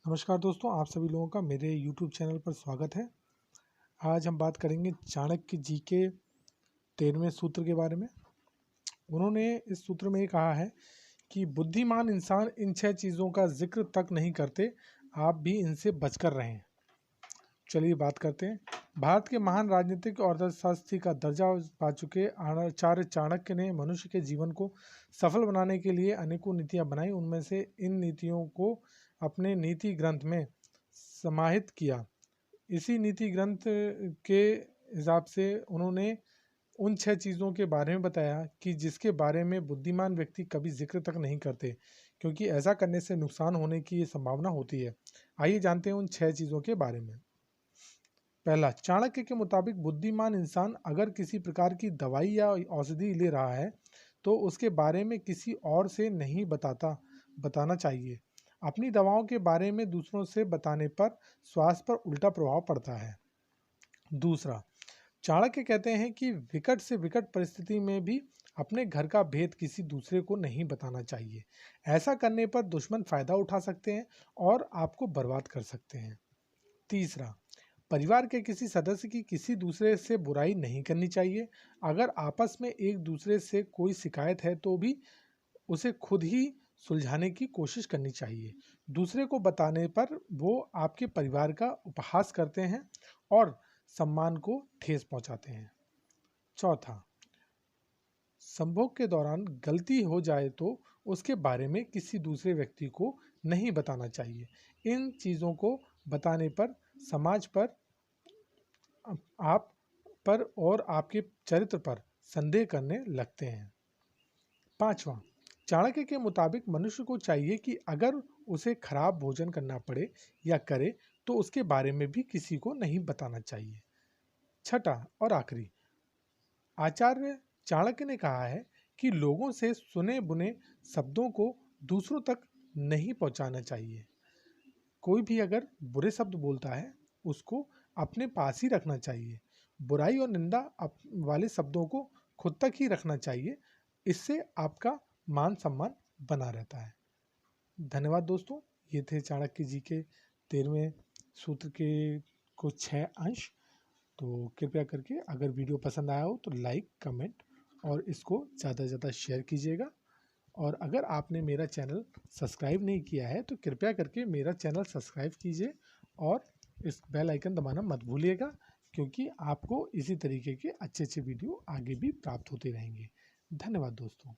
नमस्कार दोस्तों, आप सभी लोगों का मेरे YouTube चैनल पर स्वागत है। आज हम बात करेंगे चाणक्य जी के 13वें सूत्र के बारे में। उन्होंने इस सूत्र में ये कहा है कि बुद्धिमान इंसान इन 6 चीज़ों का जिक्र तक नहीं करते, आप भी इनसे बचकर रहें। चलिए बात करते हैं। भारत के महान राजनीतिक और अर्थशास्त्री का दर्जा पा चुके आचार्य चाणक्य ने मनुष्य के जीवन को सफल बनाने के लिए अनेकों नीतियाँ बनाई। उनमें से इन नीतियों को अपने नीति ग्रंथ में समाहित किया। इसी नीति ग्रंथ के हिसाब से उन्होंने उन 6 चीज़ों के बारे में बताया कि जिसके बारे में बुद्धिमान व्यक्ति कभी जिक्र तक नहीं करते, क्योंकि ऐसा करने से नुकसान होने की ये संभावना होती है। आइए जानते हैं उन 6 चीज़ों के बारे में। पहला, चाणक्य के मुताबिक बुद्धिमान इंसान अगर किसी प्रकार की दवाई या औषधि ले रहा है तो उसके बारे में किसी और से नहीं बताना चाहिए। अपनी दवाओं के बारे में दूसरों से बताने पर स्वास्थ्य पर उल्टा प्रभाव पड़ता है। दूसरा, चाणक्य कहते हैं कि विकट से विकट परिस्थिति में भी अपने घर का भेद किसी दूसरे को नहीं बताना चाहिए। ऐसा करने पर दुश्मन फायदा उठा सकते हैं और आपको बर्बाद कर सकते हैं। तीसरा, परिवार के किसी सदस्य की किसी दूसरे से बुराई नहीं करनी चाहिए। अगर आपस में एक दूसरे से कोई शिकायत है तो भी उसे खुद ही सुलझाने की कोशिश करनी चाहिए। दूसरे को बताने पर वो आपके परिवार का उपहास करते हैं और सम्मान को ठेस पहुंचाते हैं। चौथा, संभोग के दौरान गलती हो जाए तो उसके बारे में किसी दूसरे व्यक्ति को नहीं बताना चाहिए। इन चीज़ों को बताने पर समाज पर, आप पर और आपके चरित्र पर संदेह करने लगते हैं। पांचवा, चाणक्य के मुताबिक मनुष्य को चाहिए कि अगर उसे खराब भोजन करना पड़े या करे तो उसके बारे में भी किसी को नहीं बताना चाहिए। छठा और आखिरी, आचार्य चाणक्य ने कहा है कि लोगों से सुने बुने शब्दों को दूसरों तक नहीं पहुंचाना चाहिए। कोई भी अगर बुरे शब्द बोलता है उसको अपने पास ही रखना चाहिए। बुराई और निंदा वाले शब्दों को खुद तक ही रखना चाहिए। इससे आपका मान सम्मान बना रहता है। धन्यवाद दोस्तों, ये थे चाणक्य जी के 13वें सूत्र के कुछ 6 अंश। तो कृपया करके अगर वीडियो पसंद आया हो तो लाइक, कमेंट और इसको ज़्यादा से ज़्यादा शेयर कीजिएगा। और अगर आपने मेरा चैनल सब्सक्राइब नहीं किया है तो कृपया करके मेरा चैनल सब्सक्राइब कीजिए और इस बेल आइकन दबाना मत भूलिएगा, क्योंकि आपको इसी तरीके के अच्छे अच्छे वीडियो आगे भी प्राप्त होते रहेंगे। धन्यवाद दोस्तों।